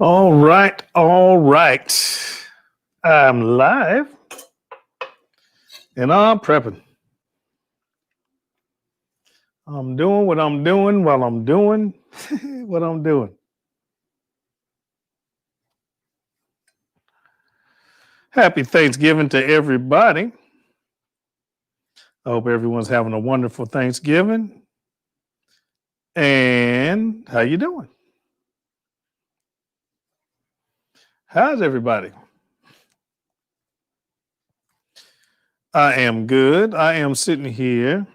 All right, all right. I'm live and I'm prepping. I'm doing what I'm doing while I'm doing what I'm doing. Happy Thanksgiving to everybody. I hope everyone's having a wonderful Thanksgiving. And how you doing? How's everybody? I am good. I am sitting here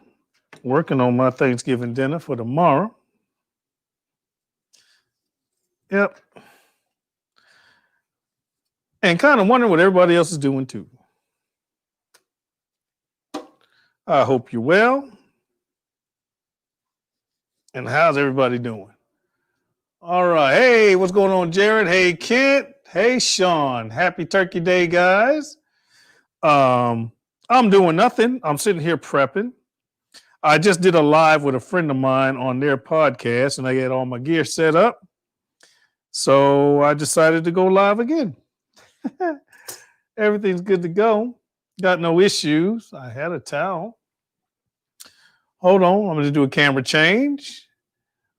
working on my Thanksgiving dinner for tomorrow. Yep. And kind of wondering what everybody else is doing too. I hope you're well. And how's everybody doing? All right. Hey, what's going on, Jared? Hey, Kent. Hey, Sean. Happy Turkey Day, guys. I'm doing nothing. I'm sitting here prepping. I just did a live with a friend of mine on their podcast, and I had all my gear set up. So I decided to go live again. Everything's good to go. Got no issues. I had a towel. Hold on. I'm going to do a camera change.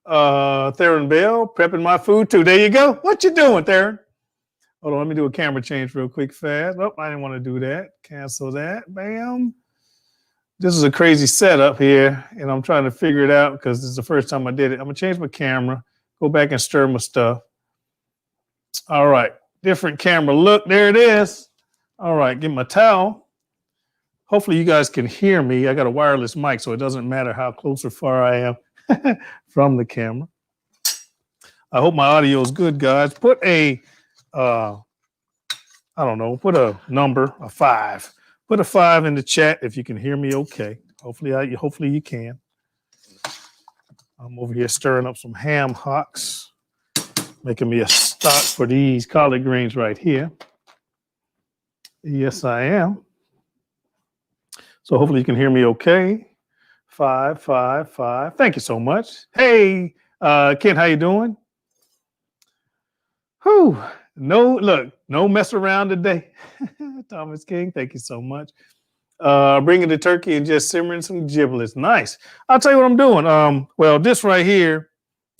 Theron Bell, prepping my food too. There you go. What you doing, Theron? Hold on, let me do a camera change real quick, fast. Oh, I didn't want to do that. Cancel that. Bam. This is a crazy setup here, and I'm trying to figure it out because this is the first time I did it. I'm going to change my camera, go back and stir my stuff. All right, different camera look. There it is. All right, get my towel. Hopefully you guys can hear me. I got a wireless mic, so it doesn't matter how close or far I am from the camera. I hope my audio is good, guys. Put a I don't know, put a number, a 5. Put a 5 in the chat if you can hear me okay. Hopefully you can. I'm over here stirring up some ham hocks, making me a stock for these collard greens right here. Yes, I am. So hopefully you can hear me okay. 5, 5, 5. Thank you so much. Hey, Ken, how you doing? Whew. No mess around today. Thomas King, thank you so much. Bringing the turkey and just simmering some giblets. Nice. I'll tell you what I'm doing. Well, this right here,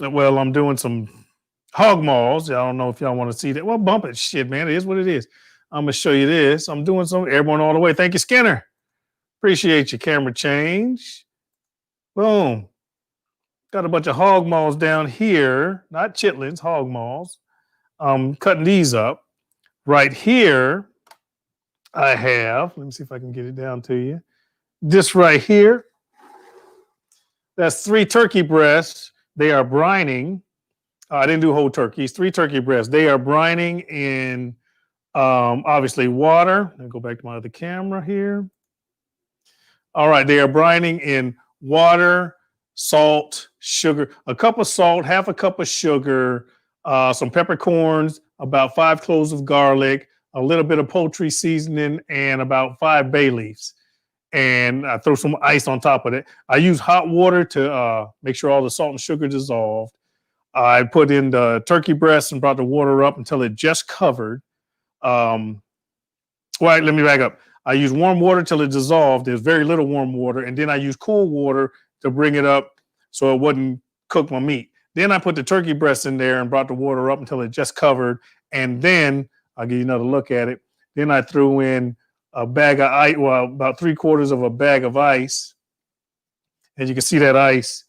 I'm doing some hog maws. I don't know if y'all want to see that. Well, bump it. Shit, man. It is what it is. I'm going to show you this. I'm doing some airborne all the way. Thank you, Skinner. Appreciate your camera change. Boom. Got a bunch of hog maws down here. Not chitlins, hog maws. Cutting these up. Right here, I have, let me see if I can get it down to you. This right here, that's 3 turkey breasts. They are brining. I didn't do whole turkeys, 3 turkey breasts. They are brining in, obviously, water. Let me go back to my other camera here. All right, they are brining in water, salt, sugar, a cup of salt, half a cup of sugar, some peppercorns, about 5 cloves of garlic, a little bit of poultry seasoning, and about 5 bay leaves. And I throw some ice on top of it. I use hot water to make sure all the salt and sugar dissolved. I put in the turkey breast and brought the water up until it just covered. Let me back up. I use warm water till it dissolved. There's very little warm water. And then I use cool water to bring it up so it wouldn't cook my meat. Then I put the turkey breast in there and brought the water up until it just covered. And then I'll give you another look at it. Then I threw in a bag of ice, about 3/4 of a bag of ice. And you can see that ice.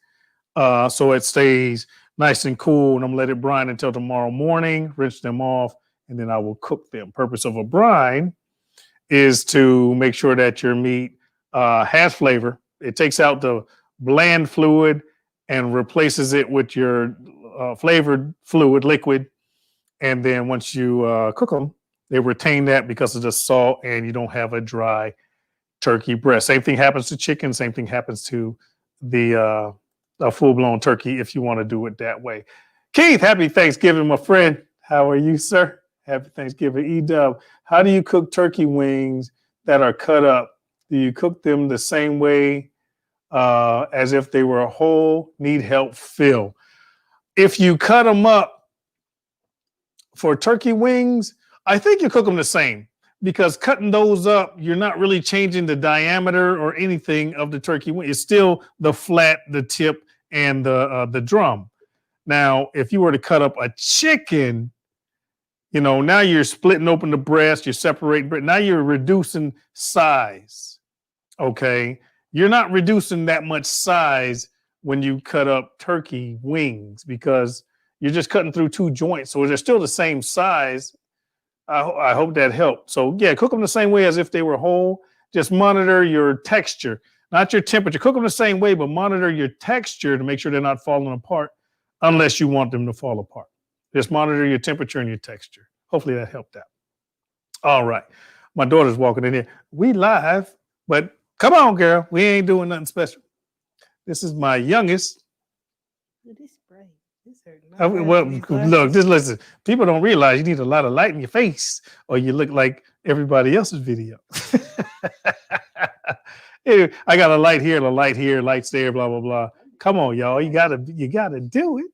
So it stays nice and cool. And I'm going to let it brine until tomorrow morning, rinse them off, and then I will cook them. Purpose of a brine is to make sure that your meat has flavor. It takes out the bland fluid and replaces it with your flavored fluid, liquid. And then once you cook them, they retain that because of the salt, and you don't have a dry turkey breast. Same thing happens to chicken. Same thing happens to the full-blown turkey if you want to do it that way. Keith, happy Thanksgiving, my friend. How are you, sir? Happy Thanksgiving. E-Dub, how do you cook turkey wings that are cut up? Do you cook them the same way as if they were whole? Need help, Phil. If you cut them up for turkey wings, I think you cook them the same because cutting those up, you're not really changing the diameter or anything of the turkey wing. It's still the flat, the tip, and the drum. Now, if you were to cut up a chicken, now you're splitting open the breast, you're separating, but now you're reducing size. Okay. You're not reducing that much size when you cut up turkey wings because you're just cutting through two joints. So they're still the same size. I hope that helped. So yeah, cook them the same way as if they were whole. Just monitor your texture, not your temperature. Cook them the same way, but monitor your texture to make sure they're not falling apart unless you want them to fall apart. Just monitor your temperature and your texture. Hopefully that helped out. All right. My daughter's walking in here. We live, but come on, girl. We ain't doing nothing special. This is my youngest. This spray. This hurt. Well, look, just listen. People don't realize you need a lot of light in your face or you look like everybody else's video. Anyway, I got a light here, lights there, blah, blah, blah. Come on, y'all. You gotta do it.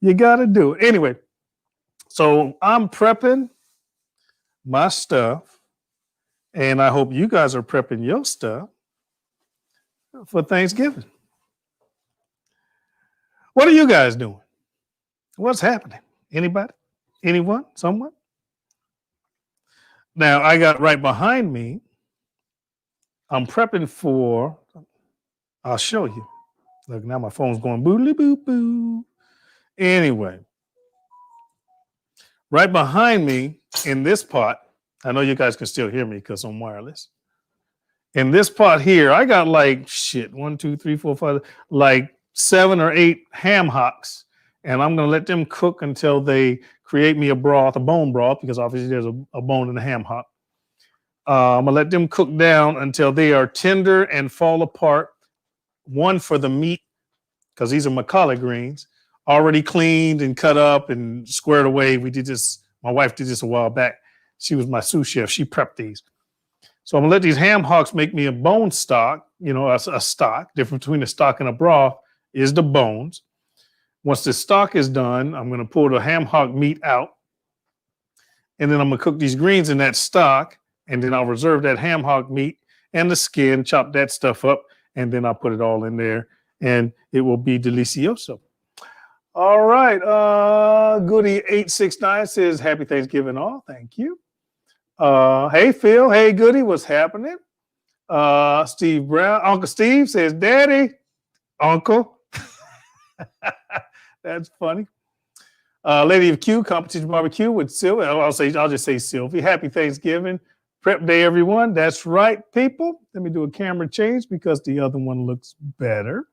You gotta do it. Anyway, so I'm prepping my stuff, and I hope you guys are prepping your stuff for Thanksgiving. What are you guys doing? What's happening? Anybody? Anyone? Someone? Now, I got right behind me, I'm prepping for, I'll show you. Look, now my phone's going boodly boo boo. Anyway, right behind me in this pot, I know you guys can still hear me because I'm wireless. In this pot here, I got like 1, 2, 3, 4, 5, like 7 or 8 ham hocks. And I'm going to let them cook until they create me a broth, a bone broth, because obviously there's a bone in the ham hock. I'm going to let them cook down until they are tender and fall apart. One for the meat, because these are my collard greens, already cleaned and cut up and squared away. We did this. My wife did this a while back. She was my sous chef. She prepped these. So I'm going to let these ham hocks make me a bone stock, a stock. Difference between a stock and a broth is the bones. Once the stock is done, I'm going to pull the ham hock meat out. And then I'm going to cook these greens in that stock. And then I'll reserve that ham hock meat and the skin, chop that stuff up. And then I'll put it all in there. And it will be delicioso. All right. Goody869 says, Happy Thanksgiving all. Thank you. Hey, Phil. Hey, Goody. What's happening? Steve Brown. Uncle Steve says, Daddy. Uncle. That's funny. Lady of Q, Competition Barbecue with Sylvie. I'll just say Sylvie. Happy Thanksgiving. Prep day, everyone. That's right, people. Let me do a camera change because the other one looks better.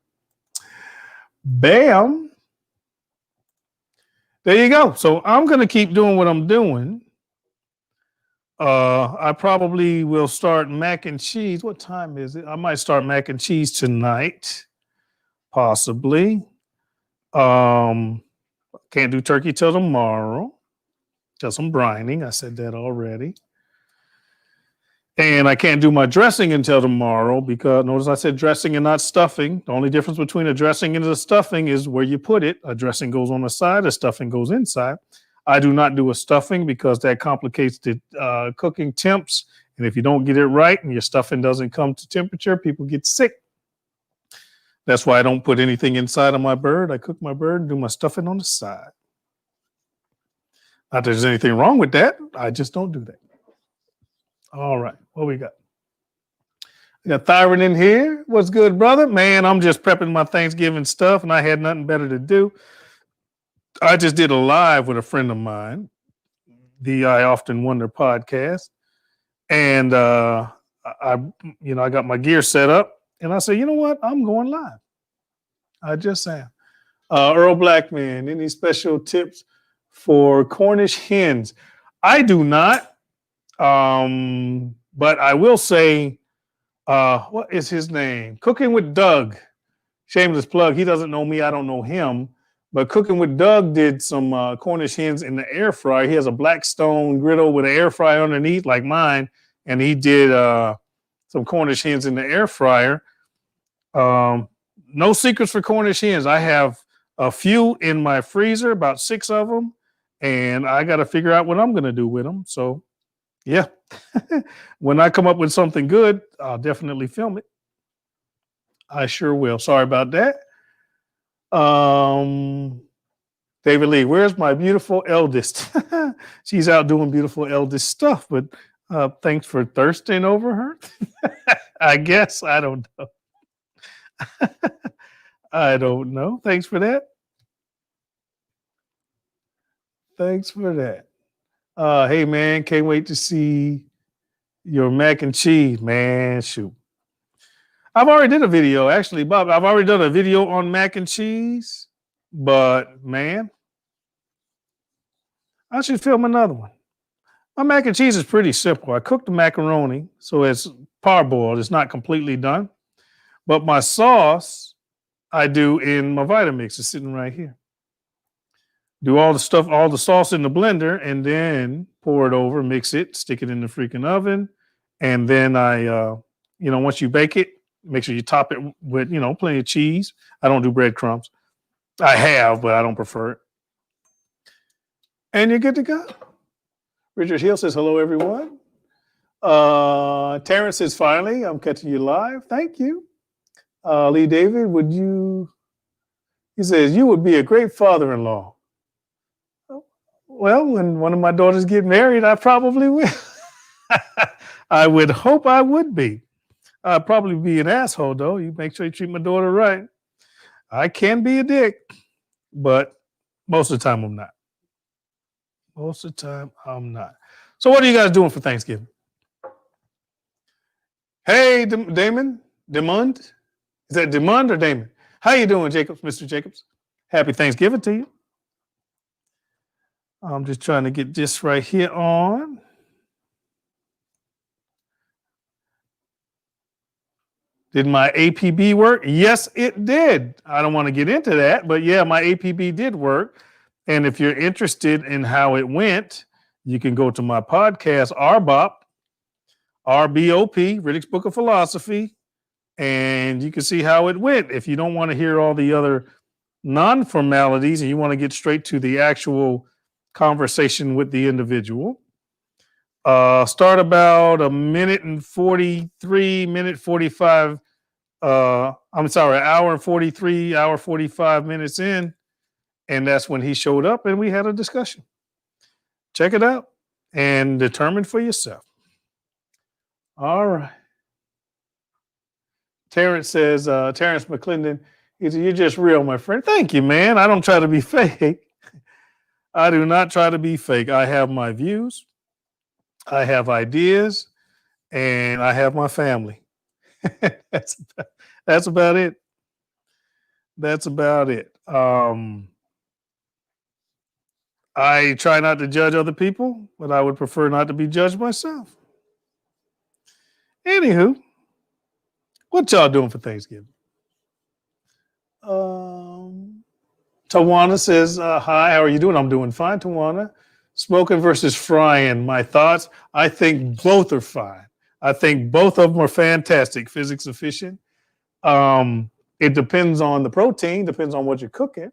Bam. There you go. So I'm going to keep doing what I'm doing. I probably will start mac and cheese. What time is it? I might start mac and cheese tonight, possibly. Can't do turkey till tomorrow because I'm brining. I said that already. And I can't do my dressing until tomorrow because notice I said dressing and not stuffing. The only difference between a dressing and a stuffing is where you put it. A dressing goes on the side, a stuffing goes inside. I do not do a stuffing because that complicates the cooking temps. And if you don't get it right and your stuffing doesn't come to temperature, people get sick. That's why I don't put anything inside of my bird. I cook my bird and do my stuffing on the side. Not that there's anything wrong with that. I just don't do that. All right. What we got? We got Thyron in here. What's good, brother? Man, I'm just prepping my Thanksgiving stuff and I had nothing better to do. I just did a live with a friend of mine, the I Often Wonder podcast. And I got my gear set up and I said, you know what? I'm going live. I just am. Earl Blackman, any special tips for Cornish hens? I do not. But I will say, what is his name? Cooking with Doug. Shameless plug. He doesn't know me. I don't know him. But Cooking with Doug did some Cornish hens in the air fryer. He has a Blackstone griddle with an air fryer underneath like mine. And he did some Cornish hens in the air fryer. No secrets for Cornish hens. I have a few in my freezer, about 6 of them. and I got to figure out what I'm going to do with them. So, yeah, when I come up with something good, I'll definitely film it. I sure will. Sorry about that. Um, David Lee, where's my beautiful eldest? She's out doing beautiful eldest stuff, but thanks for thirsting over her. I guess. I don't know. I don't know. Thanks for that. Thanks for that. Hey, man, can't wait to see your mac and cheese, man. Shoot. I've already did a video, actually, Bob. I've already done a video on mac and cheese, but man, I should film another one. My mac and cheese is pretty simple. I cook the macaroni, so it's parboiled. It's not completely done. But my sauce, I do in my Vitamix. It's sitting right here. Do all the stuff, all the sauce in the blender, and then pour it over, mix it, stick it in the freaking oven. And then once you bake it, make sure you top it with, plenty of cheese. I don't do breadcrumbs. I have, but I don't prefer it. And you're good to go. Richard Hill says, hello, everyone. Terrence says, finally, I'm catching you live. Thank you. Lee David, he says, you would be a great father-in-law. Well, when one of my daughters get married, I probably will. I would hope I would be. I'd probably be an asshole, though. You make sure you treat my daughter right. I can be a dick, but most of the time I'm not. Most of the time I'm not. So what are you guys doing for Thanksgiving? Hey, Damon? Demond? Is that Demond or Damon? How you doing, Jacobs, Mr. Jacobs? Happy Thanksgiving to you. I'm just trying to get this right here on. Did my APB work? Yes, it did. I don't want to get into that, but yeah, my APB did work. And if you're interested in how it went, you can go to my podcast, RBOP, RBOP, Riddick's Book of Philosophy, and you can see how it went. If you don't want to hear all the other non-formalities and you want to get straight to the actual conversation with the individual, start about a minute and 43, minute 45. I'm sorry, an hour and 43, hour 45 minutes in. And that's when he showed up and we had a discussion. Check it out and determine for yourself. All right. Terrence says, Terrence McClendon, he said, you're just real, my friend. Thank you, man. I don't try to be fake. I do not try to be fake. I have my views. I have ideas, and I have my family. that's about it. That's about it. I try not to judge other people, but I would prefer not to be judged myself. Anywho, what y'all doing for Thanksgiving? Tawana says, hi, how are you doing? I'm doing fine, Tawana. Smoking versus frying. My thoughts, I think both are fine. I think both of them are fantastic, physics efficient. It depends on the protein, depends on what you're cooking.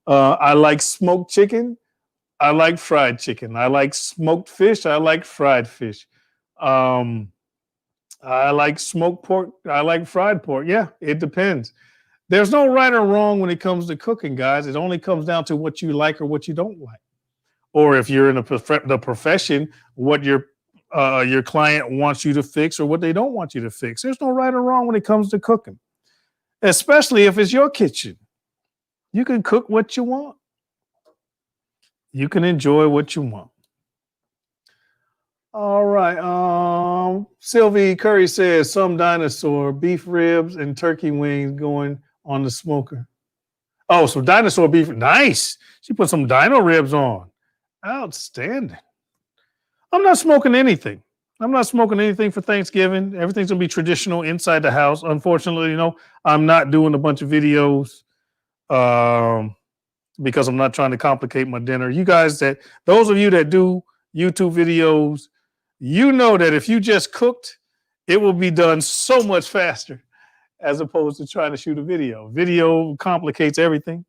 I like smoked chicken. I like fried chicken. I like smoked fish. I like fried fish. I like smoked pork. I like fried pork. Yeah, it depends. There's no right or wrong when it comes to cooking, guys. It only comes down to what you like or what you don't like. Or if you're in the profession, what your client wants you to fix or what they don't want you to fix. There's no right or wrong when it comes to cooking, especially if it's your kitchen. You can cook what you want. You can enjoy what you want. All right. Sylvie Curry says some dinosaur, beef ribs, and turkey wings going on the smoker. Oh, so dinosaur beef. Nice. She put some dino ribs on. Outstanding. I'm not smoking anything. I'm not smoking anything for Thanksgiving. Everything's going to be traditional inside the house. Unfortunately, I'm not doing a bunch of videos because I'm not trying to complicate my dinner. Those of you that do YouTube videos, you know that if you just cooked, it will be done so much faster as opposed to trying to shoot a video. Video complicates everything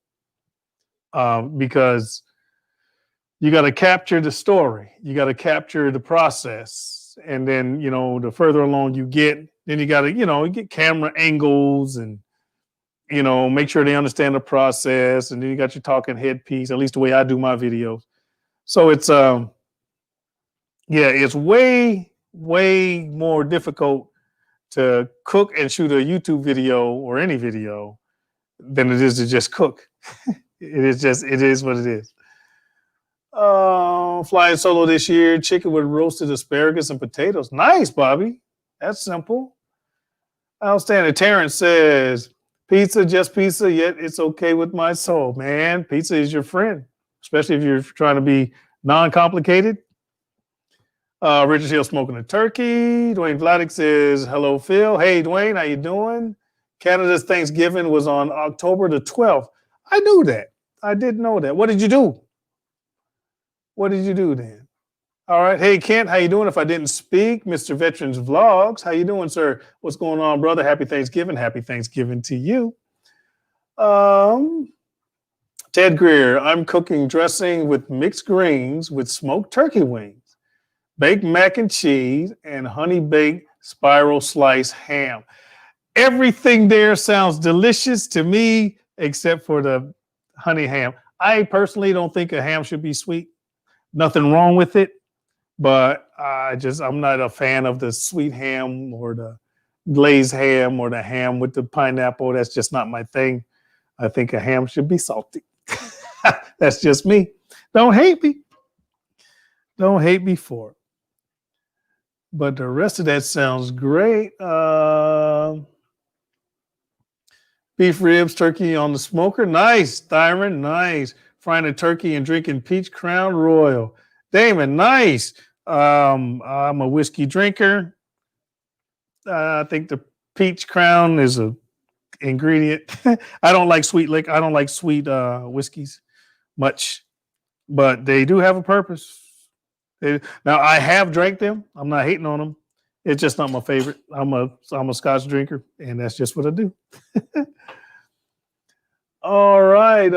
because you got to capture the story. You got to capture the process. And then, the further along you get, then you got to, get camera angles and, make sure they understand the process. And then you got your talking head piece, at least the way I do my videos. So it's way, way more difficult to cook and shoot a YouTube video or any video than it is to just cook. It is what it is. Flying solo this year, chicken with roasted asparagus and potatoes. Nice, Bobby. That's simple. Outstanding. Terrence says, pizza, just pizza, yet it's okay with my soul. Man, pizza is your friend, especially if you're trying to be non-complicated. Richard Hill smoking a turkey. Dwayne Vladik says, hello, Phil. Hey, Dwayne, how you doing? Canada's Thanksgiving was on October the 12th. I knew that. I did know that. What did you do? What did you do then? All right. Hey, Kent, how you doing? If I didn't speak, Mr. Veterans Vlogs. How you doing, sir? What's going on, brother? Happy Thanksgiving. Happy Thanksgiving to you. Ted Greer, I'm cooking dressing with mixed greens with smoked turkey wings, baked mac and cheese, and honey baked spiral slice ham. Everything there sounds delicious to me, except for the honey ham. I personally don't think a ham should be sweet. Nothing wrong with it, but I'm not a fan of the sweet ham or the glazed ham or the ham with the pineapple. That's just not my thing. I think a ham should be salty. That's just me. Don't hate me. Don't hate me for it. But the rest of that sounds great. Beef ribs, turkey on the smoker. Nice, Thyron. Nice. Frying a turkey and drinking Peach Crown Royal. Damon, nice. I'm a whiskey drinker. I think the Peach Crown is a ingredient. I don't like sweet liquor. I don't like sweet whiskeys much, but they do have a purpose. Now I have drank them. I'm not hating on them. It's just not my favorite. I'm a Scotch drinker, and that's just what I do. All right.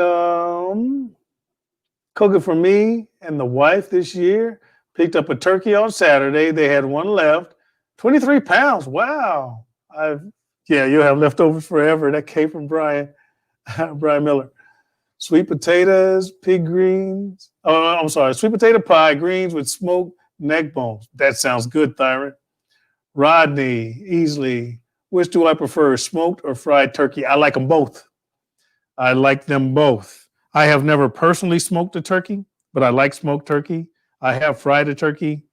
Cooking for me and the wife this year. Picked up a turkey on Saturday. They had one left. 23 pounds. Wow. You'll have leftovers forever. That came from Brian Miller. Sweet potatoes, pig greens. Oh, I'm sorry. Sweet potato pie, greens with smoked neck bones. That sounds good, Thyron. Rodney, Easley. Which do I prefer, smoked or fried turkey? I like them both. I like them both. I have never personally smoked a turkey, but I like smoked turkey. I have fried a turkey,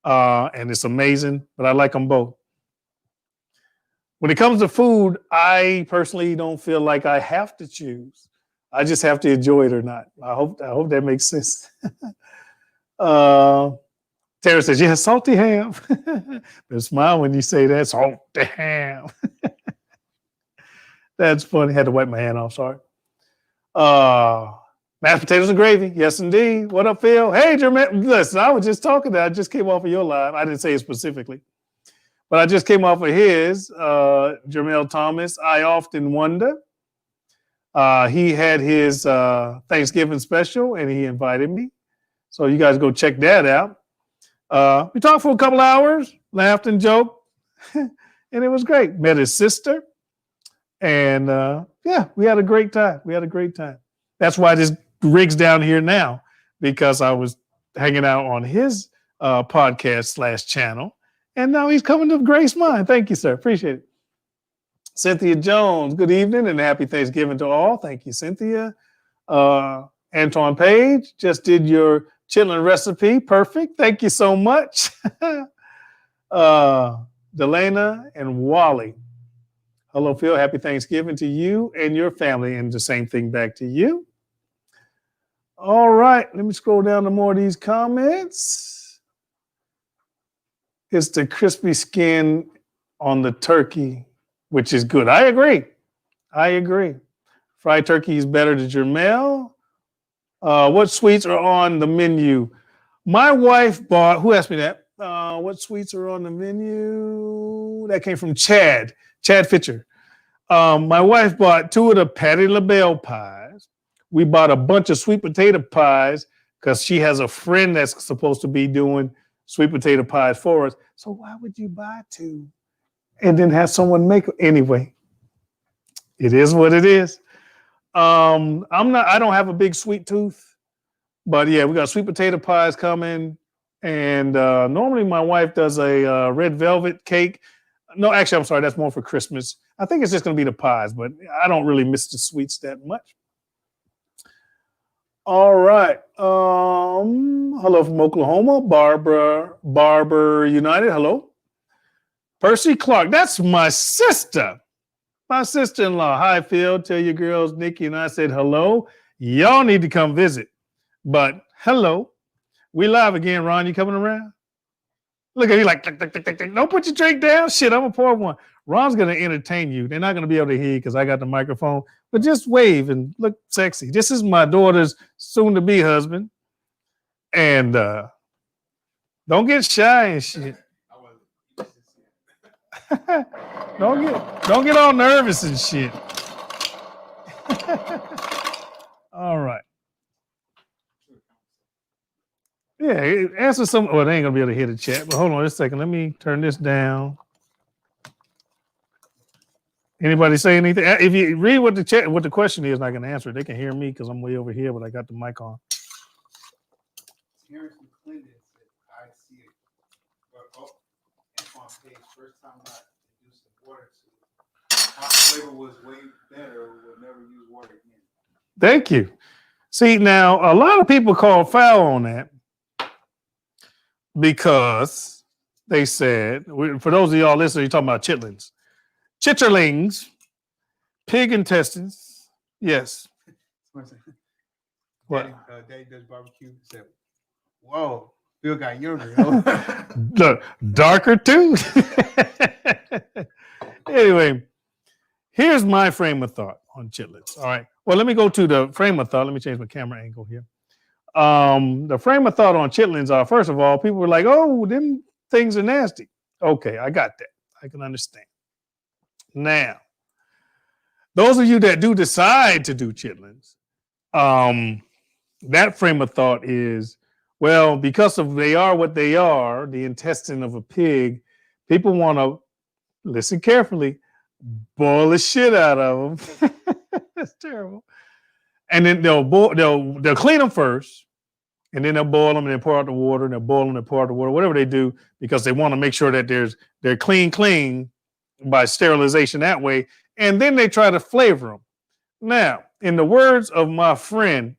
and it's amazing, but I like them both. When it comes to food, I personally don't feel like I have to choose. I just have to enjoy it or not. I hope that makes sense. Tara says, yeah, salty ham. But smile when you say that, salty ham. That's funny. Had to wipe my hand off, sorry. Mashed potatoes and gravy. Yes, indeed. What up, Phil? Hey, Jermaine. Listen, I was just talking that. I just came off of your live. I didn't say it specifically, but I just came off of his. Jermel Thomas. I often wonder. He had his Thanksgiving special, and he invited me. So you guys go check that out. We talked for a couple hours, laughed and joked, and it was great. Met his sister, and we had a great time. That's why this rig's down here now, because I was hanging out on his podcast / channel, and now he's coming to grace mine. Thank you, sir. Appreciate it. Cynthia Jones, good evening and happy Thanksgiving to all. Thank you, Cynthia. Antoine Page, just did your chitlin recipe. Perfect. Thank you so much. Delana and Wally. Hello, Phil. Happy Thanksgiving to you and your family, and the same thing back to you. All right. Let me scroll down to more of these comments. It's the crispy skin on the turkey, which is good. I agree. Fried turkey is better to Jermel. What sweets are on the menu? My wife bought, who asked me that? What sweets are on the menu? That came from Chad Fitcher. My wife bought 2 of the Patti LaBelle pies. We bought a bunch of sweet potato pies because she has a friend that's supposed to be doing sweet potato pies for us. So why would you buy two and then have someone make it? Anyway, it is what it is. I don't have a big sweet tooth, but yeah, we got sweet potato pies coming. And normally my wife does a red velvet cake. No, actually, I'm sorry, that's more for Christmas. I think it's just going to be the pies, but I don't really miss the sweets that much. All right. Hello from Oklahoma. Barber United. Hello. Percy Clark. That's my sister. My sister-in-law. Hi, Phil. Tell your girls, Nikki and I said hello. Y'all need to come visit. But hello. We live again, Ron. You coming around? Look at you like, tick, tick, tick, tick, tick. Don't put your drink down. Shit, I'm going to pour one. Ron's going to entertain you. They're not going to be able to hear you because I got the microphone. But just wave and look sexy. This is my daughter's soon-to-be husband. And don't get shy and shit. don't get all nervous and shit. All right. Yeah, answer some. Well, they ain't gonna be able to hear the chat. But hold on just a second. Let me turn this down. Anybody say anything? If you read what the question is, I can answer it. They can hear me because I'm way over here, but I got the mic on. Terrence McClendon said, I see it. But it's on page first time I used some water to it. Hot flavor was way better. We'll never use water again. Thank you. See, now a lot of people call foul on that because they said, for those of y'all listening, you're talking about chitlins. Chitterlings, pig intestines. Yes. What? Daddy does barbecue. Said, whoa, Phil got younger. Look, darker too. Anyway, here's my frame of thought on chitlins. All right. Well, let me go to the frame of thought. Let me change my camera angle here. The frame of thought on chitlins are, first of all, people were like, oh, them things are nasty. Okay, I got that. I can understand. Now, those of you that do decide to do chitlins, that frame of thought is, well, because of they are what they are, the intestine of a pig, people want to, listen carefully, boil the shit out of them. That's terrible. And then they'll clean them first, and then they'll boil them and then pour out the water, and they'll boil them and pour out the water, whatever they do, because they want to make sure that they're clean by sterilization that way. And then they try to flavor them. Now, in the words of my friend,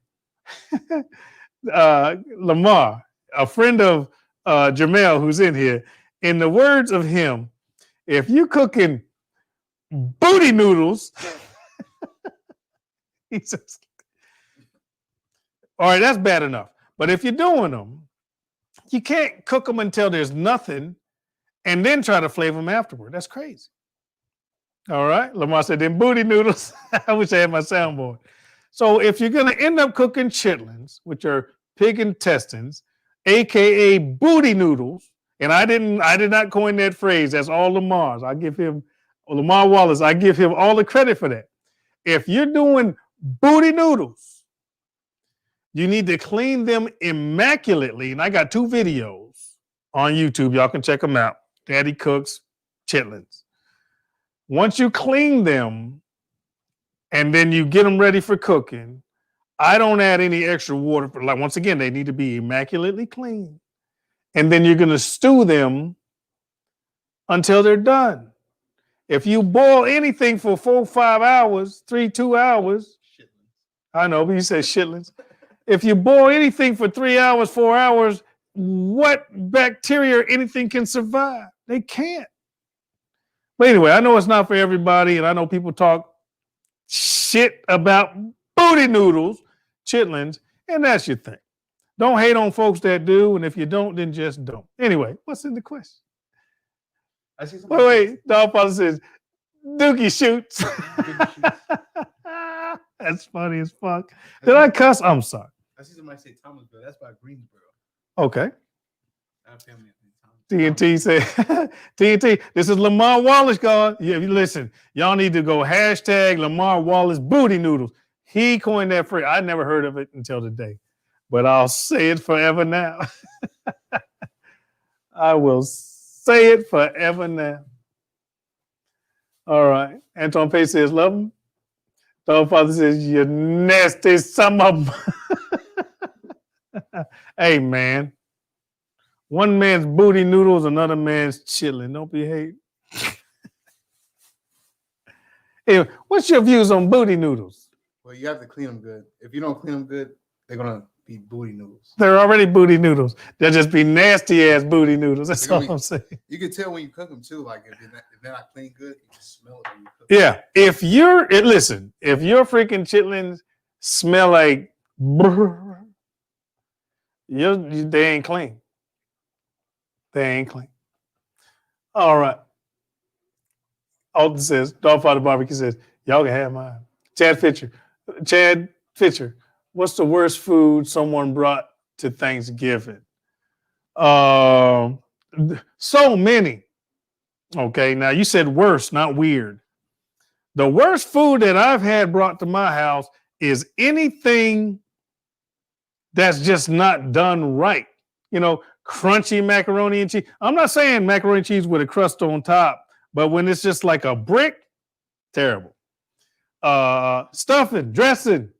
Lamar, a friend of Jamel, who's in here, in the words of him, if you cooking booty noodles, he says, all right, that's bad enough. But if you're doing them, you can't cook them until there's nothing and then try to flavor them afterward. That's crazy. All right. Lamar said, then booty noodles. I wish I had my soundboard. So if you're going to end up cooking chitlins, which are pig intestines, AKA booty noodles, and I did not coin that phrase. That's all Lamar's. Lamar Wallace, I give him all the credit for that. If you're doing booty noodles, you need to clean them immaculately. And I got 2 videos on YouTube. Y'all can check them out. Daddy cooks chitlins. Once you clean them and then you get them ready for cooking, I don't add any extra water. Like, once again, they need to be immaculately clean. And then you're going to stew them until they're done. If you boil anything for 4 or 5 hours, 2 hours, I know, but you said shitlins. If you boil anything for 3 hours, 4 hours, what bacteria or anything can survive? They can't. But anyway, I know it's not for everybody, and I know people talk shit about booty noodles, chitlins, and that's your thing. Don't hate on folks that do, and if you don't, then just don't. Anyway, what's in the question? I see Wait, Dog Father says, Dookie shoots. That's funny as fuck. Did I cuss? I'm sorry. I see somebody say Thomasville. That's by Greensboro. Okay. I have family in TNT said, TNT, this is Lamar Wallace, God. Yeah, listen, y'all need to go hashtag Lamar Wallace booty noodles. He coined that phrase. I never heard of it until today. but I'll say it forever now. I will say it forever now. All right. Anton Page says, love him. Dog Father says, you nasty son of. Hey, man. One man's booty noodles, another man's chilling. Don't be hating. Hey, what's your views on booty noodles? Well, you have to clean them good. If you don't clean them good, they're gonna be booty noodles. They're already booty noodles. They'll just be nasty ass booty noodles. That's all I'm saying. You can tell when you cook them too. Like if they're not clean good, you can smell it when you cook. Yeah. If your freaking chitlins smell like they ain't clean. They ain't clean. All right. Alton says, Dogfather Barbecue says, y'all can have mine. Chad Fisher, what's the worst food someone brought to Thanksgiving? So many. Okay, now you said worst, not weird. The worst food that I've had brought to my house is anything that's just not done right. You know, crunchy macaroni and cheese. I'm not saying macaroni and cheese with a crust on top, but when it's just like a brick, terrible. Stuffing, dressing.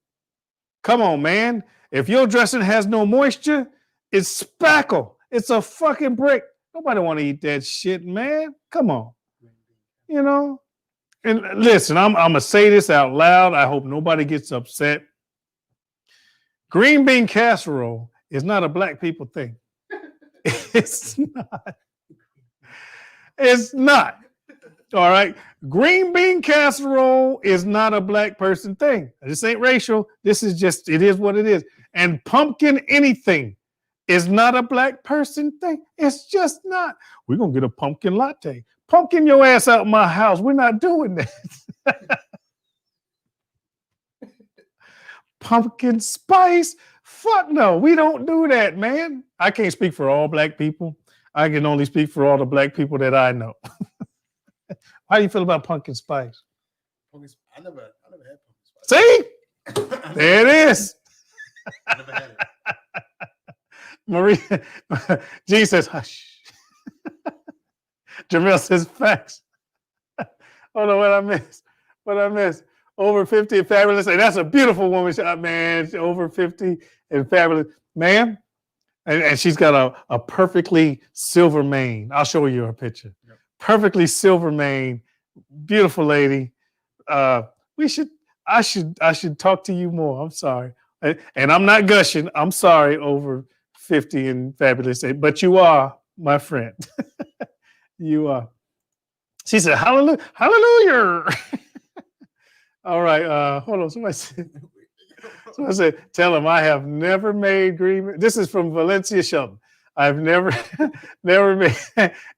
Come on, man. If your dressing has no moisture, it's spackle. It's a fucking brick. Nobody want to eat that shit, man. Come on. You know? And listen, I'm going to say this out loud. I hope nobody gets upset. Green bean casserole is not a black people thing. It's not. It's not. All right. Green bean casserole is not a black person thing. This ain't racial. This is just, it is what it is. And pumpkin anything is not a black person thing. It's just not. We're going to get a pumpkin latte. Pumpkin your ass out of my house. We're not doing that. Pumpkin spice? Fuck no. We don't do that, man. I can't speak for all black people. I can only speak for all the black people that I know. How do you feel about pumpkin spice? I never had pumpkin spice. See? There it is. I never had it. Maria, G says, hush. Jamil says, facts. Hold on, what I missed? Over 50 and fabulous. And that's a beautiful woman shot, man. She's over 50 and fabulous. Man, and she's got a perfectly silver mane. I'll show you her picture. Yep. Perfectly silver mane. Beautiful lady. I should talk to you more. I'm sorry. And I'm not gushing. I'm sorry, over 50 and fabulous. But you are my friend. You are. She said, hallelujah. Hallelujah. All right. Hold on. Somebody said, tell him I have never made green. This is from Valencia Shelton. I've never made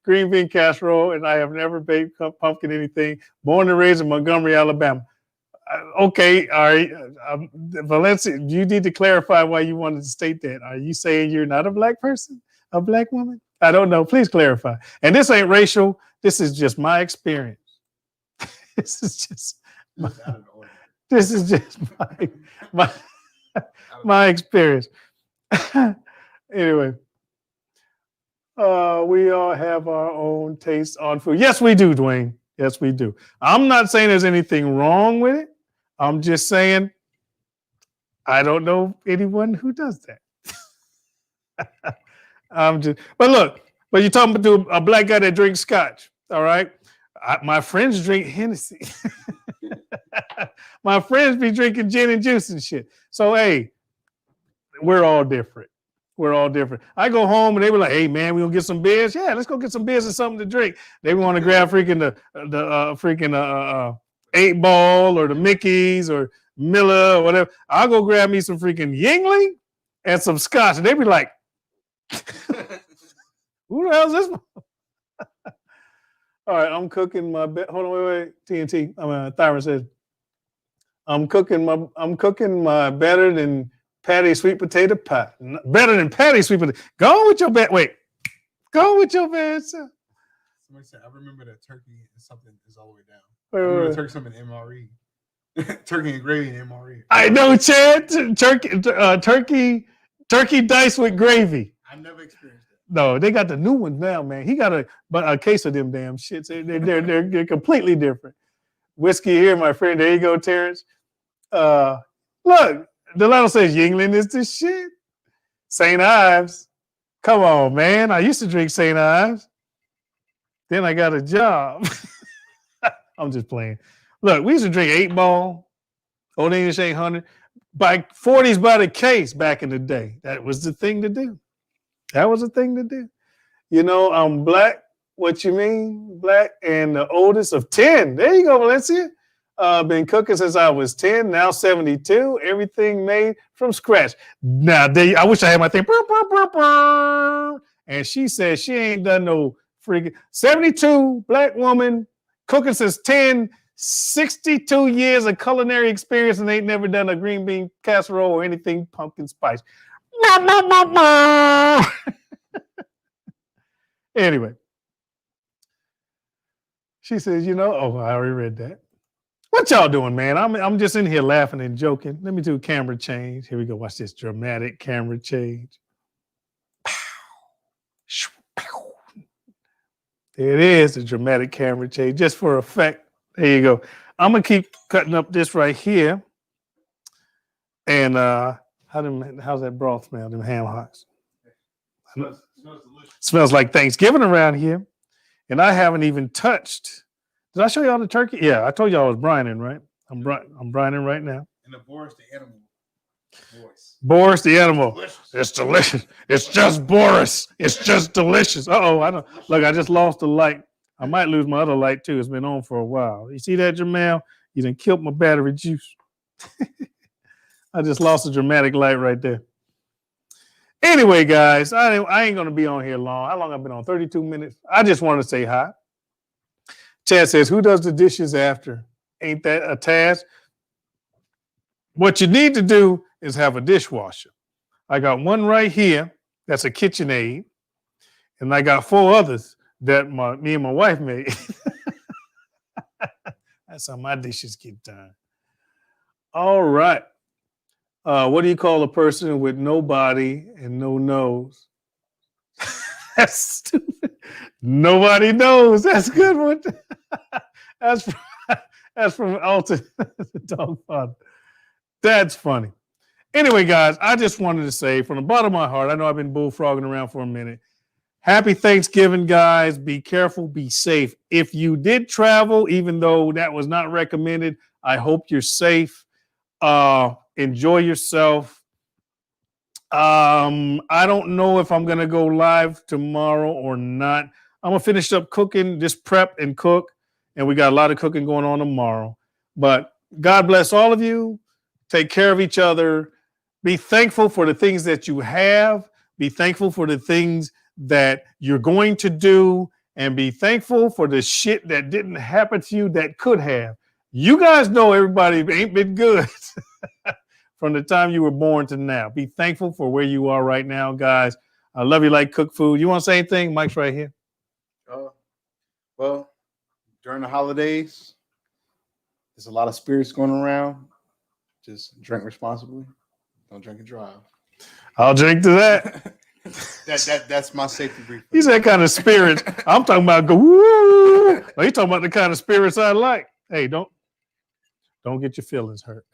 green bean casserole, and I have never baked pumpkin anything. Born and raised in Montgomery, Alabama. Okay. All right. Valencia, you need to clarify why you wanted to state that. Are you saying you're not a black person? A black woman? I don't know. Please clarify. And this ain't racial. This is just my experience. This is just my experience. Anyway, we all have our own taste on food. Yes, we do, Dwayne. Yes, we do. I'm not saying there's anything wrong with it. I'm just saying I don't know anyone who does that. But you're talking to a black guy that drinks scotch, all right? My friends drink Hennessy. My friends be drinking gin and juice and shit. So, hey, we're all different. We're all different. I go home and they were like, hey, man, we gonna get some beers? Yeah, let's go get some beers and something to drink. They want to grab freaking the 8-Ball or the Mickey's or Miller or whatever. I'll go grab me some freaking Yingling and some scotch. And they be like, who the hell is this? All right, I'm cooking my hold on, wait. TNT. Thyron says, I'm cooking my better than Patty sweet potato pie. Better than Patty sweet potato. Go with your bad. Wait. Go with your bad self. Somebody said, I remember that turkey and something is all the way down. Wait. Turkey something MRE. Turkey and gravy and MRE. I know, Chad. Turkey Turkey diced with gravy. I never experienced that. No, they got the new ones now, man. He got a case of them damn shits. They're completely different. Whiskey here, my friend. There you go, Terrence. Look, Delano says Yingling is the shit. St. Ives. Come on, man. I used to drink St. Ives. Then I got a job. I'm just playing. Look, we used to drink 8-ball, Old English 800, by 40s by the case back in the day. That was the thing to do. That was the thing to do. You know, I'm black. What you mean? Black and the oldest of 10. There you go, Valencia. Been cooking since I was 10, now 72. Everything made from scratch. Now, I wish I had my thing. And she said she ain't done no freaking 72, black woman, cooking since 10, 62 years of culinary experience and ain't never done a green bean casserole or anything pumpkin spice. Anyway, she says, I already read that. What y'all doing, man? I'm just in here laughing and joking. Let me do a camera change. Here we go. Watch this dramatic camera change. There it is, the dramatic camera change, just for effect. There you go. I'm going to keep cutting up this right here. And how's that broth smell, them ham hocks? Smells delicious. Smells like Thanksgiving around here. And I haven't even touched. Did I show y'all the turkey? Yeah, I told y'all I was brining, right? I'm brining right now. And the Boris the animal voice. Boris the animal. Delicious. It's delicious. It's just Boris. It's just delicious. I don't look. I just lost the light. I might lose my other light too. It's been on for a while. You see that, Jamal? You done killed my battery juice. I just lost the dramatic light right there. Anyway, guys, I ain't gonna be on here long. How long I've been on? 32 minutes. I just want to say hi. Chad says, who does the dishes after? Ain't that a task? What you need to do is have a dishwasher. I got one right here. That's a KitchenAid. And I got 4 others that me and my wife made. That's how my dishes get done. All right. What do you call a person with no body and no nose? That's stupid. Nobody knows. That's a good one. That's from Alton, the dog father. That's funny. Anyway, guys, I just wanted to say from the bottom of my heart, I know I've been bullfrogging around for a minute. Happy Thanksgiving, guys. Be careful, be safe. If you did travel, even though that was not recommended, I hope you're safe. Enjoy yourself. I don't know if I'm going to go live tomorrow or not. I'm going to finish up cooking, just prep and cook. And we got a lot of cooking going on tomorrow. But God bless all of you. Take care of each other. Be thankful for the things that you have. Be thankful for the things that you're going to do. And be thankful for the shit that didn't happen to you that could have. You guys know everybody ain't been good from the time you were born to now. Be thankful for where you are right now, guys. I love you like cook food. You want to say anything? Mike's right here. Well, during the holidays, there's a lot of spirits going around. Just drink responsibly. Don't drink and drive. I'll drink to that. That's my safety brief. He's that kind of spirit. I'm talking about go woo. Well, he's talking about the kind of spirits I like. Hey, don't get your feelings hurt.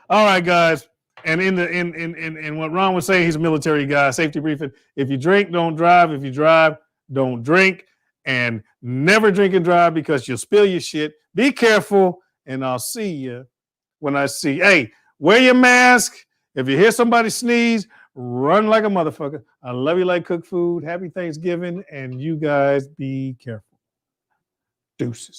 All right, guys. And in what Ron was saying, he's a military guy. Safety briefing. If you drink, don't drive. If you drive, don't drink. And never drink and drive because you'll spill your shit. Be careful. And I'll see you when I see. Hey, wear your mask. If you hear somebody sneeze, run like a motherfucker. I love you like cook food. Happy Thanksgiving. And you guys be careful. Deuces.